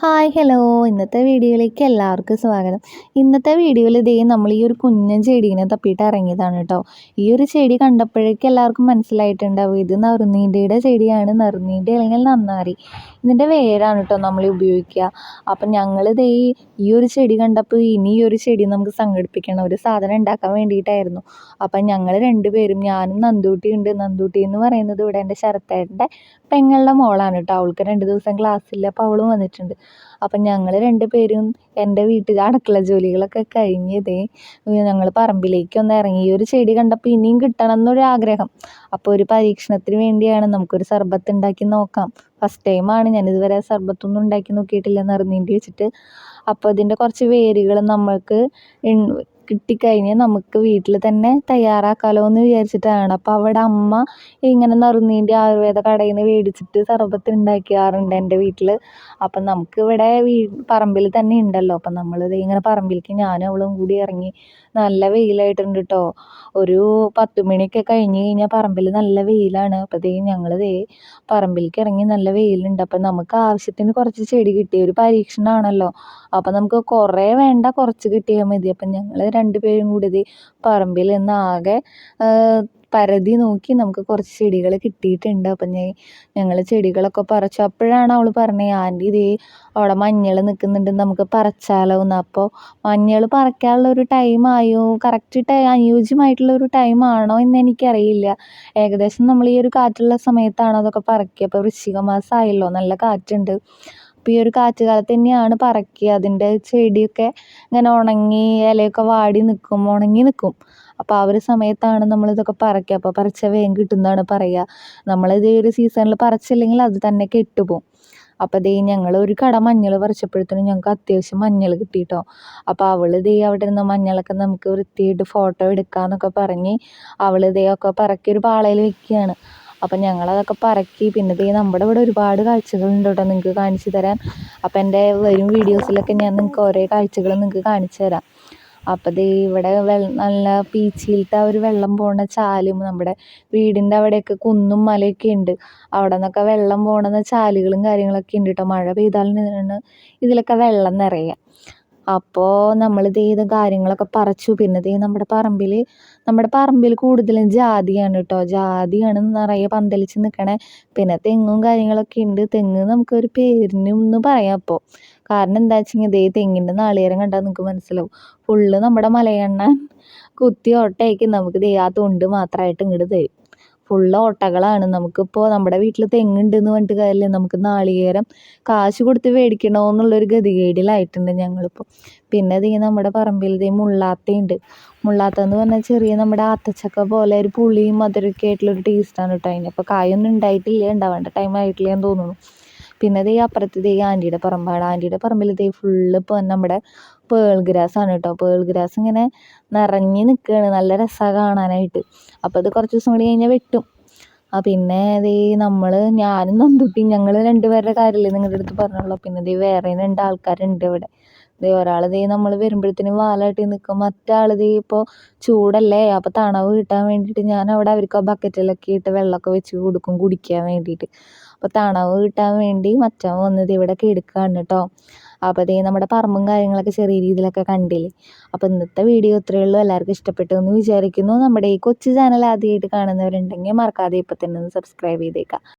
Hi hello ഇന്നത്തെ വീഡിയോയിലേക്ക് എല്ലാവർക്കും സ്വാഗതം. ഇന്നത്തെ വീഡിയോയിൽ ഇതേ നമ്മൾ ഈ ഒരു കുഞ്ഞൻ ചെടീനെ തപ്പിയിട്ട് ഇറങ്ങിയതാണ് കേട്ടോ. ഈ ഒരു ചെടി കണ്ടപ്പോഴേക്കും എല്ലാവർക്കും മനസ്സിലായിട്ടുണ്ടാവും ഇത് നറുനീണ്ടയുടെ ചെടിയാണ്. നറുനീണ്ട അല്ലെങ്കിൽ നന്നാരി ഇതിൻ്റെ വേരാണ് കേട്ടോ നമ്മൾ ഉപയോഗിക്കുക. അപ്പം ഞങ്ങളിതേ ഈ ഒരു ചെടി കണ്ടപ്പോൾ ഇനി ഈ ഒരു ചെടി നമുക്ക് സംഘടിപ്പിക്കണം, ഒരു സാധനം ഉണ്ടാക്കാൻ വേണ്ടിയിട്ടായിരുന്നു. അപ്പം ഞങ്ങൾ രണ്ടുപേരും, ഞാനും നന്ദൂട്ടി ഉണ്ട്. നന്ദൂട്ടി എന്ന് പറയുന്നത് ഇവിടെ എൻ്റെ ശരത്തേട്ടൻ്റെ പെങ്ങളുടെ മോളാണ് കേട്ടോ. അവൾക്ക് 2 ദിവസം ക്ലാസ്സില്ല, അപ്പോൾ അവളും വന്നിട്ടുണ്ട്. അപ്പം ഞങ്ങൾ രണ്ടുപേരും എൻ്റെ വീട്ടിൽ അടുക്കള ജോലികളൊക്കെ കഴിഞ്ഞതേ ഞങ്ങൾ പറമ്പിലേക്കൊന്ന് ഇറങ്ങി. ഈ ഒരു ചെടി കണ്ടപ്പോൾ ഇനിയും കിട്ടണം എന്നൊരു ആഗ്രഹം. അപ്പോൾ ഒരു പരീക്ഷണത്തിന് വേണ്ടിയാണ്, നമുക്കൊരു സർബത്ത് ഉണ്ടാക്കി നോക്കാം. ഫസ്റ്റ് ടൈമാണ്, ഞാനിതുവരെ സർബത്തൊന്നും ഉണ്ടാക്കി നോക്കിയിട്ടില്ല നറുനീണ്ടി വെച്ചിട്ട്. അപ്പോൾ ഇതിൻ്റെ കുറച്ച് വേരുകൾ നമ്മൾക്ക് കിട്ടിക്കഴിഞ്ഞാൽ നമുക്ക് വീട്ടിൽ തന്നെ തയ്യാറാക്കാമല്ലോ എന്ന് വിചാരിച്ചിട്ടാണ്. അപ്പോൾ അവിടെ അമ്മ ഇങ്ങനെ നറുനീണ്ടി ആയുർവേദ കടയിൽ നിന്ന് മേടിച്ചിട്ട് സർബത്ത് ഉണ്ടാക്കാറുണ്ട് എൻ്റെ വീട്ടിൽ. അപ്പം നമുക്കിവിടെ പറമ്പിൽ തന്നെ ഉണ്ടല്ലോ. അപ്പം നമ്മളിത് ഇങ്ങനെ പറമ്പിലേക്ക് ഞാനും അവളും കൂടി ഇറങ്ങി. നല്ല വെയിലായിട്ടുണ്ട് കേട്ടോ. ഒരു 10 മണിയൊക്കെ കഴിഞ്ഞ് കഴിഞ്ഞാൽ പറമ്പിൽ നല്ല വെയിലാണ്. അപ്പോൾ ഞങ്ങൾ പറമ്പിലേക്ക് ഇറങ്ങി, നല്ല വെയിലുണ്ട്. അപ്പം നമുക്ക് ആവശ്യത്തിന് കുറച്ച് ചെടി കിട്ടി, ഒരു പരീക്ഷണമാണല്ലോ. അപ്പം നമുക്ക് കുറേ വേണ്ട, കുറച്ച് കിട്ടിയാൽ മതി. അപ്പം ഞങ്ങൾ രണ്ടുപേരും കൂടി പറമ്പിൽ നിന്ന് ആകെ പരതി നോക്കി, നമുക്ക് കുറച്ച് ചെടികൾ കിട്ടിയിട്ടുണ്ട്. അപ്പം ഞങ്ങൾ ചെടികളൊക്കെ പറിച്ചു. അപ്പോഴാണ് അവൾ പറഞ്ഞത്, ആൻറ്റി അവിടെ മഞ്ഞൾ നിൽക്കുന്നുണ്ട്, നമുക്ക് പറിച്ചാലോ എന്ന്. അപ്പോൾ മഞ്ഞൾ പറിക്കാനുള്ള ഒരു ടൈമായോ, കറക്റ്റ് അനുയോജ്യമായിട്ടുള്ള ഒരു ടൈമാണോ എന്ന് എനിക്കറിയില്ല. ഏകദേശം നമ്മൾ ഈ ഒരു കാറ്റുള്ള സമയത്താണോ അതൊക്കെ പറിക്കുക. അപ്പോൾ വൃശ്ചിക മാസമായല്ലോ, നല്ല കാറ്റുണ്ട്. അപ്പോൾ ഈ ഒരു കാറ്റ് കാലത്ത് തന്നെയാണ് പറിക്കുക. അതിൻ്റെ ചെടിയൊക്കെ ഇങ്ങനെ ഉണങ്ങി ഇലയൊക്കെ വാടി നിൽക്കും, ഉണങ്ങി നിൽക്കും. അപ്പോൾ ആ ഒരു സമയത്താണ് നമ്മളിതൊക്കെ പറിക്കുക. അപ്പോൾ പറിച്ചാൽ വേഗം കിട്ടുമെന്നാണ് പറയുക. നമ്മളിത് ഒരു സീസണിൽ പറിച്ചില്ലെങ്കിൽ അത് തന്നെ കെട്ടുപോകും. അപ്പോൾ ഞങ്ങൾ ഒരു കട മഞ്ഞൾ പറിച്ചപ്പോഴത്തേനും ഞങ്ങൾക്ക് അത്യാവശ്യം മഞ്ഞൾ കിട്ടി കേട്ടോ. അപ്പോൾ അവൾ അവിടെ നിന്ന് മഞ്ഞളൊക്കെ നമുക്ക് വൃത്തിയായിട്ട് ഫോട്ടോ എടുക്കാമെന്നൊക്കെ പറഞ്ഞ് അവൾ ഒക്കെ പറക്കി ഒരു പാളയിൽ വെക്കുകയാണ്. അപ്പം ഞങ്ങളതൊക്കെ പറക്കി. പിന്നെ നമ്മുടെ ഇവിടെ ഒരുപാട് കാഴ്ചകളുണ്ട് കേട്ടോ നിങ്ങൾക്ക് കാണിച്ചു തരാൻ. അപ്പം എൻ്റെ വരും വീഡിയോസിലൊക്കെ ഞാൻ നിങ്ങൾക്ക് ഓരോ കാഴ്ചകൾ നിങ്ങൾക്ക് കാണിച്ചു തരാം. അപ്പം ഇവിടെ നല്ല പീച്ചിയിലത്തെ ഒരു വെള്ളം പോണ ചാലും, നമ്മുടെ വീടിൻ്റെ അവിടെയൊക്കെ കുന്നും മലയൊക്കെ ഉണ്ട്. അവിടെ നിന്നൊക്കെ വെള്ളം പോണ ചാലുകളും കാര്യങ്ങളൊക്കെ ഉണ്ട് കേട്ടോ. മഴ പെയ്താലാണ് ഇതിലൊക്കെ വെള്ളം നിറയുക. അപ്പോൾ നമ്മളിത് കാര്യങ്ങളൊക്കെ പറിച്ചു. പിന്നെ നമ്മുടെ പറമ്പിൽ കൂടുതലും ജാതിയാണ് കേട്ടോ. ജാതിയാണ് നിറയെ പന്തലിച്ച് നിൽക്കണേ. പിന്നെ തെങ്ങും കാര്യങ്ങളൊക്കെ ഉണ്ട്. തെങ്ങ് നമുക്കൊരു പേരിനും എന്ന് പറയാം. അപ്പോൾ കാരണം എന്താ വെച്ചെങ്കിൽ തെങ്ങിൻ്റെ നാളികേരം കണ്ടാൽ നിങ്ങൾക്ക് മനസ്സിലാവും. ഫുള്ള് നമ്മുടെ മലയണ്ണാൻ കുത്തി ഓട്ടയാക്കി നമുക്ക് ആ തൊണ്ട് മാത്രമായിട്ട് ഇങ്ങോട്ട് തരും. ഫുള്ള് ഓട്ടകളാണ്. നമുക്കിപ്പോൾ നമ്മുടെ വീട്ടിൽ തെങ്ങുണ്ടെന്ന് പറഞ്ഞിട്ട് കാര്യമില്ല, നമുക്ക് നാളികേരം കാശ് കൊടുത്ത് മേടിക്കണോ എന്നുള്ളൊരു ഗതികേടിലായിട്ടുണ്ട് ഞങ്ങളിപ്പോൾ. പിന്നെ നമ്മുടെ പറമ്പിൽ മുള്ളാത്തയുണ്ട്. മുള്ളാത്ത എന്ന് പറഞ്ഞാൽ ചെറിയ നമ്മുടെ ആത്തച്ചക്ക പോലെ ഒരു പുളിയും മധുരമൊക്കെ ആയിട്ടുള്ളൊരു ടേസ്റ്റാണ് കേട്ടോ അതിന്. അപ്പോൾ കായൊന്നും ഉണ്ടായിട്ടില്ല, ഉണ്ടാവേണ്ട ടൈം ആയിട്ടില്ല എന്ന് തോന്നുന്നു. പിന്നെ അപ്പുറത്ത് ആൻറ്റിയുടെ പറമ്പാണ്. ആൻറ്റിയുടെ പറമ്പിൽ ഫുള്ള് ഇപ്പോൾ നമ്മുടെ പേൾ ഗ്രാസാണ് കേട്ടോ. പേൾ ഗ്രാസ് ഇങ്ങനെ നിറഞ്ഞ് നിൽക്കുകയാണ്, നല്ല രസമാണ് കാണാനായിട്ട്. അപ്പോൾ അത് കുറച്ച് ദിവസം കൂടി കഴിഞ്ഞാൽ വെട്ടും. പിന്നെ ഞാനും നന്ദുട്ടിയും, ഞങ്ങൾ രണ്ടുപേരുടെ കാര്യമല്ലേ നിങ്ങളുടെ അടുത്ത് പറഞ്ഞുള്ളൂ. പിന്നെ വേറെ 2 ആൾക്കാരുണ്ട് ഇവിടെ. ഒരാൾ നമ്മൾ വരുമ്പോഴത്തേനും വാലാട്ടി നിൽക്കും. മറ്റാൾ ഇപ്പോൾ ചൂടല്ലേ, അപ്പോൾ തണവ് കിട്ടാൻ വേണ്ടിയിട്ട് ഞാൻ അവിടെ അവർക്ക് ബക്കറ്റിലൊക്കെ ഇട്ട് വെള്ളമൊക്കെ വെച്ച് കൊടുക്കും കുടിക്കാൻ വേണ്ടിയിട്ട്. അപ്പോൾ തണവ് കിട്ടാൻ വേണ്ടി മറ്റവൻ വന്നത് ഇവിടെ എടുക്കുകയാണ് കേട്ടോ. അപ്പോൾ നമ്മുടെ പറമ്പും കാര്യങ്ങളൊക്കെ ചെറിയ രീതിയിലൊക്കെ കണ്ടില്ലേ. അപ്പോൾ ഇന്നത്തെ വീഡിയോ ഇത്രയേ ഉള്ളൂ. എല്ലാവർക്കും ഇഷ്ടപ്പെട്ടു എന്ന് വിചാരിക്കുന്നു. നമ്മുടെ ഈ കൊച്ചു ചാനൽ ആദ്യമായിട്ട് കാണുന്നവരുണ്ടെങ്കിൽ മറക്കാതെ ഇപ്പം തന്നെ ഒന്ന് സബ്സ്ക്രൈബ് ചെയ്തേക്കാം.